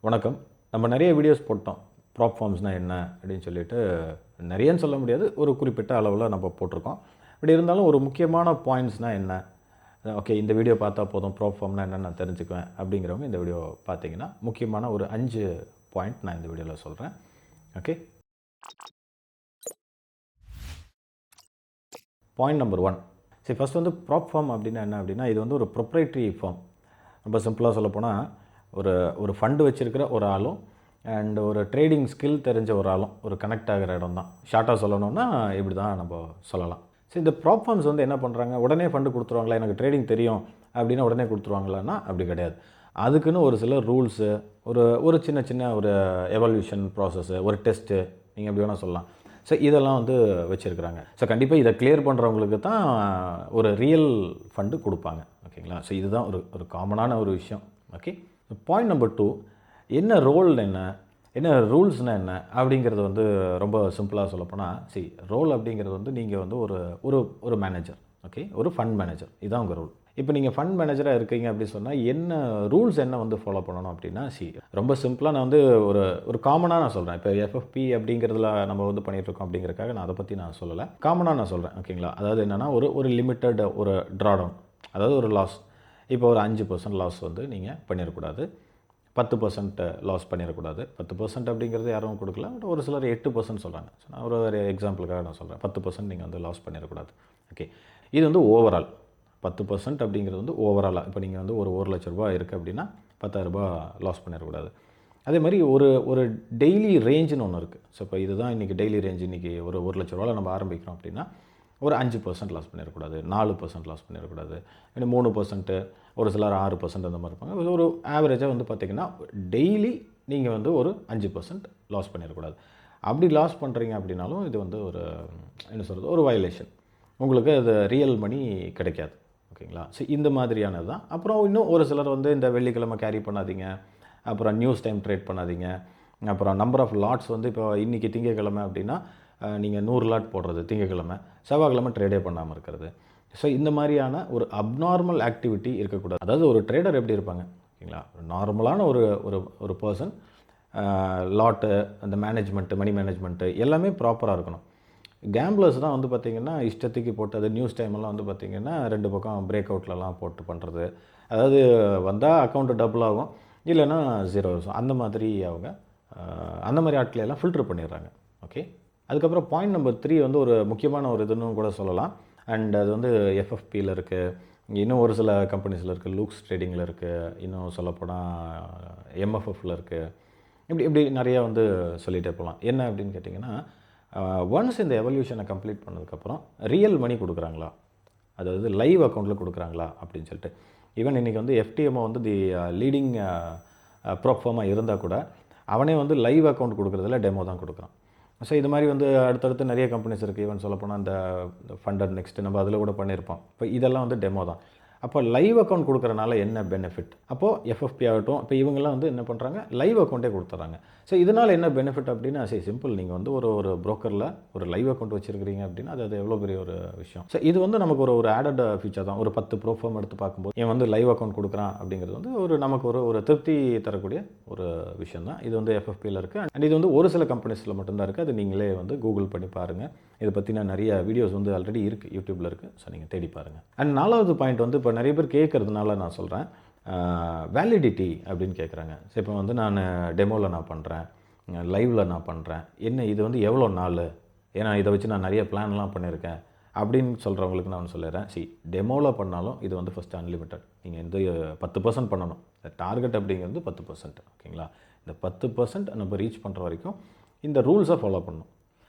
வணக்கம். நம்ம நிறைய வீடியோஸ் போட்டோம். ப்ராப் ஃபார்ம்ஸ்னால் என்ன அப்படின்னு சொல்லிட்டு நிறையன்னு சொல்ல முடியாது. ஒரு குறிப்பிட்ட அளவில் நம்ம போட்டிருக்கோம். இப்படி இருந்தாலும் ஒரு முக்கியமான பாயிண்ட்ஸ்னால் என்ன? ஓகே, இந்த வீடியோ பார்த்தா போதும் ப்ராப் ஃபார்ம்னா என்னன்னு நான் தெரிஞ்சுக்குவேன் அப்படிங்கிறவங்க இந்த வீடியோ பார்த்தீங்கன்னா முக்கியமான ஒரு 5 பாயிண்ட் நான் இந்த வீடியோவில் சொல்கிறேன். Okay, point number 1. சரி, ஃபஸ்ட் வந்து ப்ராப் ஃபார்ம் அப்படின்னா என்ன அப்படின்னா, இது வந்து ஒரு ப்ரொப்ரைட்டரி ஃபார்ம். ரொம்ப சிம்பிளாக சொல்லப்போனால் ஒரு ஒரு ஃபண்டு வச்சுருக்கிற ஒரு ஆளும் அண்ட் ஒரு ட்ரேடிங் ஸ்கில் தெரிஞ்ச ஒரு ஆளும் ஒரு கனெக்ட் ஆகிற இடம் தான். ஷார்ட்டாக சொல்லணும்னா இப்படி தான் நம்ம சொல்லலாம். சரி, இந்த ப்ராப் ஃபார்ம்ஸ் வந்து என்ன பண்ணுறாங்க, உடனே ஃபண்டு கொடுத்துருவாங்களா, எனக்கு ட்ரேடிங் தெரியும் அப்படின்னா உடனே கொடுத்துருவாங்களான்னா அப்படி கிடையாது. அதுக்குன்னு ஒரு சில ரூல்ஸு, ஒரு ஒரு சின்ன சின்ன ஒரு எவல்யூஷன் ப்ராசஸ்ஸு, ஒரு டெஸ்ட்டு, நீங்கள் எப்படி வேணால் சொல்லலாம். ஸோ இதெல்லாம் வந்து வச்சுருக்குறாங்க. ஸோ கண்டிப்பாக இதை கிளியர் பண்ணுறவங்களுக்கு தான் ஒரு ரியல் ஃபண்டு கொடுப்பாங்க. ஓகேங்களா? ஸோ இதுதான் ஒரு ஒரு காமனான ஒரு விஷயம். ஓகே, பாயிண்ட் நம்பர் 2, என்ன ரோல் என்ன ரூல்ஸ்னால் என்ன அப்படிங்கிறது வந்து ரொம்ப சிம்பிளாக சொல்லப்போனால், ரோல் அப்படிங்கிறது வந்து நீங்கள் வந்து ஒரு ஒரு ஒரு மேனேஜர். ஓகே, ஒரு ஃபண்ட் மேனேஜர், இதுதான் உங்கள் ரோல். இப்போ நீங்கள் ஃபண்ட் மேனேஜராக இருக்கீங்க அப்படின்னு சொன்னால் என்ன ரூல்ஸ் என்ன வந்து ஃபாலோ பண்ணணும் அப்படின்னா, ரொம்ப சிம்பிளாக நான் வந்து ஒரு ஒரு காமனாக நான் சொல்கிறேன். இப்போ எஃப்எஃப்பி அப்படிங்கிறதுல நம்ம வந்து பண்ணிகிட்ருக்கோம் அப்படிங்கிறக்காக நான் அதை பற்றி நான் சொல்லலை. காமனாக நான் சொல்கிறேன். ஓகேங்களா? அதாவது என்னென்னா ஒரு ஒரு லிமிட்டட் ஒரு ட்ராடவுன், அதாவது ஒரு லாஸ். இப்போ ஒரு 5% லாஸ் வந்து நீங்கள் பண்ணிடக்கூடாது. 10% லாஸ் பண்ணிடக்கூடாது. 10% அப்படிங்கிறது யாரும் கொடுக்கல. பட் ஒரு சிலர் 8% சொல்கிறாங்க. ஸோ நான் ஒரு எக்ஸாம்பிளுக்காக நான் சொல்கிறேன். 10% நீங்கள் வந்து லாஸ் பண்ணிடக்கூடாது. ஓகே, இது வந்து ஓவரால் 10% அப்படிங்கிறது வந்து ஓவராலாக. இப்போ நீங்கள் வந்து ஒரு ₹1,00,000 இருக்குது அப்படின்னா ₹10,000 லாஸ் பண்ணிடக்கூடாது. அதே மாதிரி ஒரு ஒரு டெய்லி ரேஞ்சுன்னு ஒன்று இருக்குது. ஸோ இப்போ இதுதான் இன்றைக்கி டெய்லி ரேஞ்ச். இன்றைக்கி ஒரு ₹1,00,000 நம்ம ஆரம்பிக்கிறோம் அப்படின்னா ஒரு 5% லாஸ் பண்ணிடக்கூடாது, 4% லாஸ் பண்ணிடக்கூடாது, இன்னும் 3%, ஒரு சிலர் 6% அந்த மாதிரி இருப்பாங்க. ஒரு ஆவரேஜாக வந்து பார்த்திங்கன்னா டெய்லி நீங்கள் வந்து ஒரு 5% லாஸ் பண்ணிடக்கூடாது. அப்படி லாஸ் பண்ணுறீங்க அப்படின்னாலும் இது வந்து ஒரு என்ன சொல்கிறது, ஒரு வயலேஷன். உங்களுக்கு அது ரியல் மணி கிடைக்காது. ஓகேங்களா? ஸோ இந்த மாதிரியானது தான். அப்புறம் இன்னும் ஒரு சிலர் வந்து இந்த வெள்ளிக்கிழமை கேரி பண்ணாதீங்க, அப்புறம் நியூஸ் டைம் ட்ரேட் பண்ணாதீங்க, அப்புறம் நம்பர் ஆஃப் லாட்ஸ் வந்து இப்போ இன்றைக்கி திங்கக்கிழமை அப்படின்னா நீங்கள் 100 லாட் போடுறது திங்கக்கிழமை, செவ்வாய்க்கிழமை ட்ரேடே பண்ணாமல் இருக்கிறது. ஸோ இந்த மாதிரியான ஒரு அப்நார்மல் ஆக்டிவிட்டி இருக்கக்கூடாது. அதாவது ஒரு ட்ரேடர் எப்படி இருப்பாங்க, ஓகேங்களா? நார்மலான ஒரு ஒரு ஒரு பர்சன், லாட்டு, அந்த மேனேஜ்மெண்ட்டு, மணி மேனேஜ்மெண்ட்டு எல்லாமே ப்ராப்பராக இருக்கணும். கேம்பிளர்ஸ் தான் வந்து பார்த்திங்கன்னா இஷ்டத்துக்கு போட்டு, அது நியூஸ் டைமெல்லாம் வந்து பார்த்திங்கன்னா 2 பக்கம் பிரேக் அவுட்லலாம் போட்டு பண்ணுறது. அதாவது வந்தால் அக்கௌண்ட்டு டபுள் ஆகும், இல்லைன்னா 0 வரும். அந்த மாதிரி அவங்க அந்த மாதிரி ஆட்களையெல்லாம் ஃபில்ட்ரு பண்ணிடுறாங்க. ஓகே, அதுக்கப்புறம் பாயிண்ட் நம்பர் 3 வந்து ஒரு முக்கியமான ஒரு இதுன்னு கூட சொல்லலாம். அண்ட் அது வந்து எஃப்எஃப்பியில் இருக்குது, இன்னும் ஒரு சில கம்பெனிஸில் இருக்குது, லூக்ஸ் ட்ரேடிங்கில் இருக்குது, இன்னும் சொல்லப்போனால் எம்எஃப்எஃப்பில் இருக்குது. இப்படி இப்படி நிறையா வந்து சொல்லிகிட்டே போகலாம். என்ன அப்படின்னு கேட்டிங்கன்னா, ஒன்ஸ் இந்த எவல்யூஷனை கம்ப்ளீட் பண்ணதுக்கப்புறம் ரியல் மணி கொடுக்குறாங்களா, அதாவது லைவ் அக்கௌண்ட்டில் கொடுக்குறாங்களா அப்படின்னு சொல்லிட்டு. ஈவன் இன்றைக்கி வந்து எஃப்டிஎம்ஓ வந்து தி லீடிங் ப்ராப்ஃபார்மாக இருந்தால் கூட அவனே வந்து லைவ் அக்கௌண்ட் கொடுக்குறதில்ல, டெமோ தான் கொடுக்குறான். ஸோ இது மாதிரி வந்து அடுத்தடுத்து நிறைய கம்பெனிஸ் இருக்குது. ஈவன் சொல்லப்போனால் இந்த ஃபண்டர் நெக்ஸ்ட்டு நம்ம அதில் கூட பண்ணியிருப்போம். இப்போ இதெல்லாம் வந்து டெமோ தான். அப்போ லைவ் அக்கௌண்ட் கொடுக்குறனால என்ன பெனிஃபிட்? அப்போது எஃப்எஃப்பி ஆகட்டும், இப்போ இவங்கெல்லாம் வந்து என்ன பண்ணுறாங்க, லைவ் அக்கௌண்ட்டே கொடுத்துட்றாங்க. ஸோ இதனால் என்ன பெனிஃபிட் அப்படின்னா, சிம்பிள். நீங்கள் வந்து ஒரு ஒரு ப்ரோக்கரில் ஒரு லைவ் அக்கௌண்ட் வச்சுருக்கிறீங்க அப்படின்னா அது எவ்வளோ பெரிய ஒரு விஷயம். ஸோ இது வந்து நமக்கு ஒரு ஒரு ஆடட் ஃபீச்சர் தான். ஒரு 10 ப்ரோஃபார்ம் எடுத்து பார்க்கும்போது இவன் வந்து லைவ் அக்கௌண்ட் கொடுக்குறான் அப்படிங்கிறது வந்து ஒரு நமக்கு ஒரு ஒரு திருப்தி தரக்கூடிய ஒரு விஷயம் தான். இது வந்து எஃப்எஃப்பியில் இருக்குது. அண்ட் இது வந்து ஒரு சில கம்பெனிஸில் மட்டும்தான் இருக்குது. அது நீங்களே வந்து கூகுள் பண்ணி பாருங்கள். இதை பற்றின நிறைய வீடியோஸ் வந்து ஆல்ரெடி இருக்குது, யூடியூப்பில் இருக்குது. ஸோ நீங்கள் தேடி பாருங்கள். அண்ட் 4வது பாயிண்ட் வந்து இப்போ நிறைய பேர் கேட்குறதுனால நான் சொல்கிறேன், வேலிடிட்டி அப்படின்னு கேட்குறாங்க. ஸோ இப்போ வந்து நான் டெமோவில் நான் பண்ணுறேன், லைவில் நான் பண்ணுறேன், என்ன இது வந்து எவ்வளோ நாள், ஏன்னா இதை வச்சு நான் நிறைய பிளான்லாம் பண்ணியிருக்கேன் அப்படின்னு சொல்கிறவங்களுக்கு நான் சொல்லிடுறேன். டெமோவில் பண்ணாலும் இது வந்து ஃபஸ்ட்டு அன்லிமிட்டட். நீங்கள் இந்த 10% பண்ணணும். இந்த டார்கெட் அப்படிங்கிறது 10%. ஓகேங்களா? இந்த 10% நம்ம ரீச் பண்ணுற வரைக்கும் இந்த ரூல்ஸை ஃபாலோ பண்ணணும்.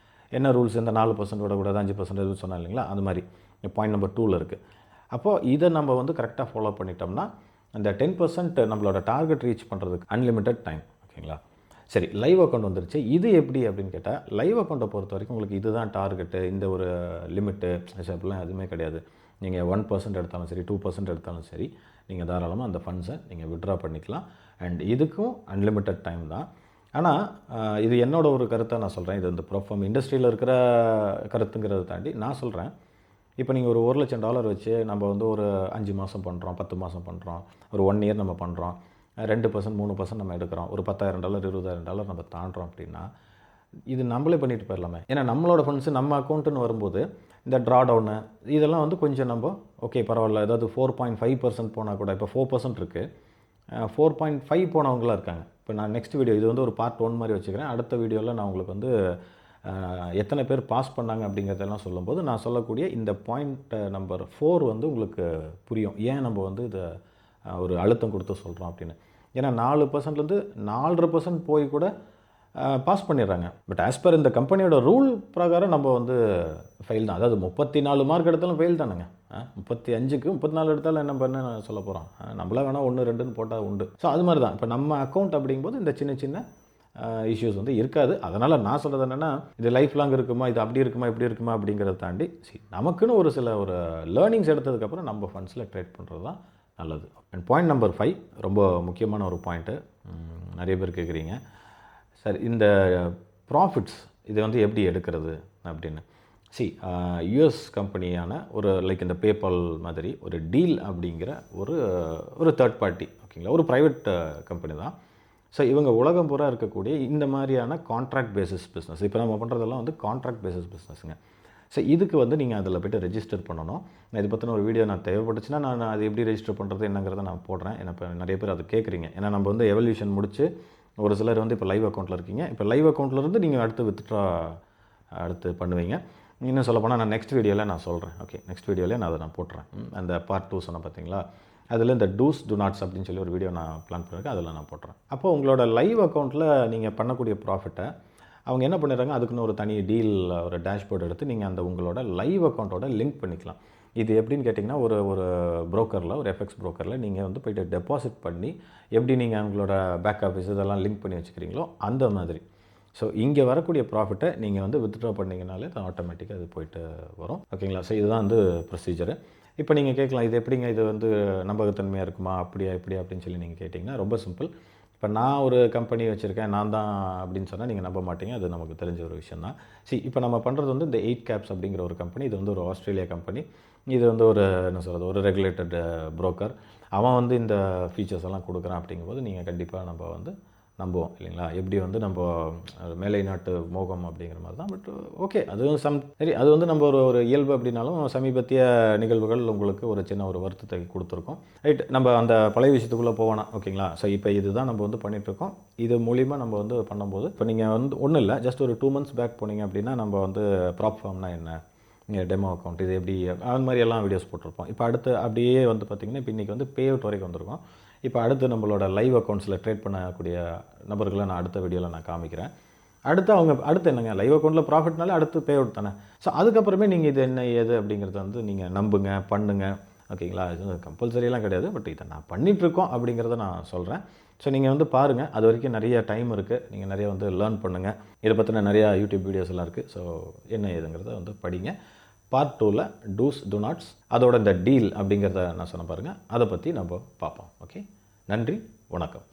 என்ன ரூல்ஸ்? இந்த 4% விடக்கூடாது, 5% எதுவும் சொன்னால் இல்லைங்களா, அது மாதிரி பாயிண்ட் நம்பர் 2ல் இருக்குது. அப்போது இதை நம்ம வந்து கரெக்டாக ஃபாலோ பண்ணிட்டோம்னா அந்த 10% நம்மளோட டார்கெட் ரீச் பண்ணுறதுக்கு அன்லிமிட்டட் டைம். ஓகேங்களா? சரி, லைவ் அக்கௌண்ட் வந்துருச்சு. இது எப்படி அப்படின்னு கேட்டால், லைவ் அக்கௌண்ட்டை பொறுத்த வரைக்கும் உங்களுக்கு இதுதான் டார்கெட்டு, இந்த ஒரு லிமிட்டு அப்படிலாம் எதுவுமே கிடையாது. நீங்கள் 1% எடுத்தாலும் சரி, 2% எடுத்தாலும் சரி, நீங்கள் தாராளமாக அந்த ஃபண்ட்ஸை நீங்கள் விட்ரா பண்ணிக்கலாம். அண்ட் இதுக்கும் அன்லிமிட்டட் டைம் தான். ஆனால் இது என்னோட ஒரு கருத்தை நான் சொல்கிறேன். இது இந்த ப்ராப்ஃபார்ம் இண்டஸ்ட்ரியில் இருக்கிற கருத்துங்கிறத தாண்டி நான் சொல்கிறேன். இப்போ நீங்கள் ஒரு $1,00,000 வச்சு நம்ம வந்து ஒரு 5 மாதம் பண்ணுறோம், 10 மாதம் பண்ணுறோம், ஒரு 1 இயர் நம்ம பண்ணுறோம். 2% 3% நம்ம எடுக்கிறோம், ஒரு $10,000 $20,000 நம்ம தாண்டுறோம் அப்படின்னா இது நம்மளே பண்ணிட்டு போயிடலாமே. ஏன்னா நம்மளோட ஃபண்ட்ஸு நம்ம அக்கௌண்ட்டுன்னு வரும்போது இந்த ட்ரா டவுனு இதெல்லாம் வந்து கொஞ்சம் நம்ம ஓகே பரவாயில்ல, ஏதாவது 4.5% போனால் கூட இப்போ 4% இருக்குது, 4.5 போனவங்களாம் இருக்காங்க. இப்போ நான் நெக்ஸ்ட் வீடியோ இது வந்து ஒரு பார்ட் 1 மாதிரி வச்சுக்கிறேன். அடுத்த வீடியோவில் நான் உங்களுக்கு வந்து எத்தனை பேர் பாஸ் பண்ணாங்க அப்படிங்கிறதெல்லாம் சொல்லும்போது நான் சொல்லக்கூடிய இந்த பாயிண்ட் நம்பர் 4 வந்து உங்களுக்கு புரியும். ஏன் நம்ம வந்து இதை ஒரு அழுத்தம் கொடுத்து சொல்கிறோம் அப்படின்னு. ஏன்னா 4%லேருந்து 4.5% போய் கூட பாஸ் பண்ணிடுறாங்க. பட் ஆஸ் பர் இந்த கம்பெனியோட ரூல் பிரகாரம் நம்ம வந்து ஃபெயில் தான். அதாவது 34 மார்க் எடுத்தாலும் ஃபெயில் தானுங்க. 35க்கு 34 எடுத்தாலும் என்ன பண்ண சொல்ல போகிறோம். நம்மளா வேணால் 1 2ன்னு போட்டால் உண்டு. ஸோ அது மாதிரி தான் இப்போ நம்ம அக்கௌண்ட் அப்படிங்கும்போது இந்த சின்ன சின்ன இஷ்யூஸ் வந்து இருக்காது. அதனால் நான் சொல்கிறது என்னென்னா இது லைஃப் லாங் இருக்குமா, இது அப்படி இருக்குமா இப்படி இருக்குமா அப்படிங்கிறத தாண்டி நமக்குன்னு ஒரு சில ஒரு லேர்னிங்ஸ் எடுத்ததுக்கப்புறம் நம்ம ஃபண்ட்ஸில் ட்ரேட் பண்ணுறது தான் நல்லது. அண்ட் பாயிண்ட் நம்பர் 5 ரொம்ப முக்கியமான ஒரு பாயிண்ட்டு. நிறைய பேர் கேட்குறீங்க, சார் இந்த ப்ராஃபிட்ஸ் இதை வந்து எப்படி எடுக்கிறது அப்படின்னு. யூஎஸ் கம்பெனியான ஒரு லைக் இந்த பேபால் மாதிரி ஒரு டீல் அப்படிங்கிற ஒரு தேர்ட் பார்ட்டி ஓகேங்களா, ஒரு ப்ரைவேட் கம்பெனி தான். ஸோ இவங்க உலகம் பூரா இருக்கக்கூடிய இந்த மாதிரியான கான்ட்ராக்ட் பேசிஸ் பிஸ்னஸ், இப்போ நம்ம பண்ணுறதெல்லாம் வந்து கான்ட்ராக்ட் பேசிஸ் பிஸ்னஸுங்க. ஸோ இதுக்கு வந்து நீங்கள் அதில் போய்ட்டு ரெஜிஸ்டர் பண்ணணும். நான் இதை பற்றின ஒரு வீடியோ நான் தேவைப்பட்டுச்சுன்னா நான் அது எப்படி ரெஜிஸ்டர் பண்ணுறது என்னங்கிறத நான் போடுறேன். ஏன்னா இப்போ நிறைய பேர் அது கேட்குறீங்க. ஏன்னா நம்ம வந்து எவல்யூஷன் முடிச்சு ஒரு சிலர் வந்து இப்போ லைவ் அக்கௌண்ட்டில் இருக்கீங்க. இப்போ லைவ் அக்கௌண்ட்லேருந்து நீங்கள் அடுத்து வித்ட்ரா அடுத்து பண்ணுவீங்க. இன்னும் சொல்லப்போனால் நான் நெக்ஸ்ட் வீடியோவில் நான் சொல்கிறேன். ஓகே, நெக்ஸ்ட் வீடியோவில் நான் அதை நான் போட்டுறேன். அந்த பார்ட் 2 சொன்னேன் பார்த்தீங்களா, அதில் இந்த டூஸ் டு நாட்ஸ் அப்படின்னு சொல்லி ஒரு வீடியோ நான் பிளான் பண்ணியிருக்கேன், அதில் நான் போட்டுறேன். அப்போது உங்களோட லைவ் அக்கௌண்ட்டில் நீங்கள் பண்ணக்கூடிய ப்ராஃபிட்டை அவங்க என்ன பண்ணிடுறாங்க, அதுக்குன்னு ஒரு தனி டீல் ஒரு டேஷ்போர்டு எடுத்து நீங்கள் அந்த உங்களோட லைவ் அக்கௌண்ட்டோட லிங்க் பண்ணிக்கலாம். இது எப்படின்னு கேட்டிங்கன்னா ஒரு ப்ரோக்கரில் ஒரு எஃப்எக்ஸ் ப்ரோக்கரில் நீங்கள் வந்து போய்ட்டு டெபாசிட் பண்ணி எப்படி நீங்கள் உங்களோட பேக் ஆஃபீஸ் இதெல்லாம் லிங்க் பண்ணி வச்சுக்கிறீங்களோ அந்த மாதிரி. ஸோ இங்கே வரக்கூடிய ப்ராஃபிட்டை நீங்கள் வந்து வித்ட்ரா பண்ணிங்கனாலே அது ஆட்டோமேட்டிக்காக அது போய்ட்டு வரும். ஓகேங்களா. ஸோ இதுதான் வந்து ப்ரொசீஜரு. இப்போ நீங்கள் கேட்கலாம், இது எப்படிங்க இது வந்து நம்பகத்தன்மையாக இருக்குமா அப்படியா இப்படியா அப்படின்னு சொல்லி நீங்கள் கேட்டிங்கன்னா ரொம்ப சிம்பிள். இப்போ நான் ஒரு கம்பெனி வச்சுருக்கேன் நான் தான் அப்படின்னு சொன்னால் நீங்கள் நம்ப மாட்டீங்க, அது நமக்கு தெரிஞ்ச ஒரு விஷயம் தான். இப்போ நம்ம பண்ணுறது வந்து இந்த 8 கேப்ஸ் அப்படிங்கிற ஒரு கம்பெனி, இது வந்து ஒரு ஆஸ்திரேலியா கம்பெனி. இது வந்து ஒரு என்ன சொல்கிறது ஒரு ரெகுலேட்டட் புரோக்கர். அவன் வந்து இந்த ஃபீச்சர்ஸ் எல்லாம் கொடுக்குறான் அப்படிங்கும்போது நீங்கள் கண்டிப்பாக நம்ம வந்து நம்புவோம் இல்லைங்களா. எப்படி வந்து நம்ம மேலை நாட்டு மோகம் அப்படிங்கிற மாதிரி தான். பட் ஓகே, அது சரி, அது வந்து நம்ம ஒரு இயல்பு அப்படின்னாலும் சமீபத்திய நிகழ்வுகள் உங்களுக்கு ஒரு சின்ன ஒரு வருத்தத்தை கொடுத்துருக்கோம். ரைட், நம்ம அந்த பழைய விஷயத்துக்குள்ளே போவோனா ஓகேங்களா. ஸோ இப்போ இதுதான் நம்ம வந்து பண்ணிகிட்ருக்கோம். இது மூலிமா நம்ம வந்து பண்ணும்போது இப்போ நீங்கள் வந்து ஒன்றும் இல்லை, ஜஸ்ட் ஒரு 2 months பேக் போனீங்க அப்படின்னா நம்ம வந்து ப்ராப் ஃபார்ம்னா என்ன, டெமோ அக்கௌண்ட் இது எப்படி அந்த மாதிரி எல்லாம் வீடியோஸ் போட்டிருப்போம். இப்போ அடுத்து அப்படியே வந்து பார்த்திங்கன்னா இப்போ இன்றைக்கி வந்து பே அவுட் வரைக்கும் வந்திருக்கோம். இப்போ அடுத்து நம்மளோட லைவ் அக்கௌண்ட்ஸில் ட்ரேட் பண்ணக்கூடிய நபர்களை நான் அடுத்த வீடியோவில் நான் காமிக்கிறேன். அடுத்து என்னங்க லைவ் அக்கௌண்ட்டில் ப்ராஃபிட்னாலே அடுத்து பே அவுட் தானே. ஸோ அதுக்கப்புறமே நீங்கள் இது என்ன ஏது அப்படிங்கிறத வந்து நீங்கள் நம்புங்க பண்ணுங்கள் ஓகேங்களா. இது கம்பல்சரியெல்லாம் கிடையாது, பட் இதை நான் பண்ணிகிட்ருக்கோம் அப்படிங்கிறத நான் சொல்கிறேன். ஸோ நீங்கள் வந்து பாருங்கள், அது வரைக்கும் நிறைய டைம் இருக்குது, நீங்கள் நிறைய வந்து லேர்ன் பண்ணுங்கள். இதை பற்றின நிறையா யூடியூப் வீடியோஸ் எல்லாம் இருக்குது. ஸோ என்ன ஏதுங்கிறத வந்து படிங்க. பார்ட் 2ல் டூஸ் டு நாட்ஸ் அதோட இந்த டீல் அப்படிங்கிறத நான் சொன்ன பாருங்கள், அதை பற்றி நம்ம பார்ப்போம். ஓகே, நன்றி, வணக்கம்.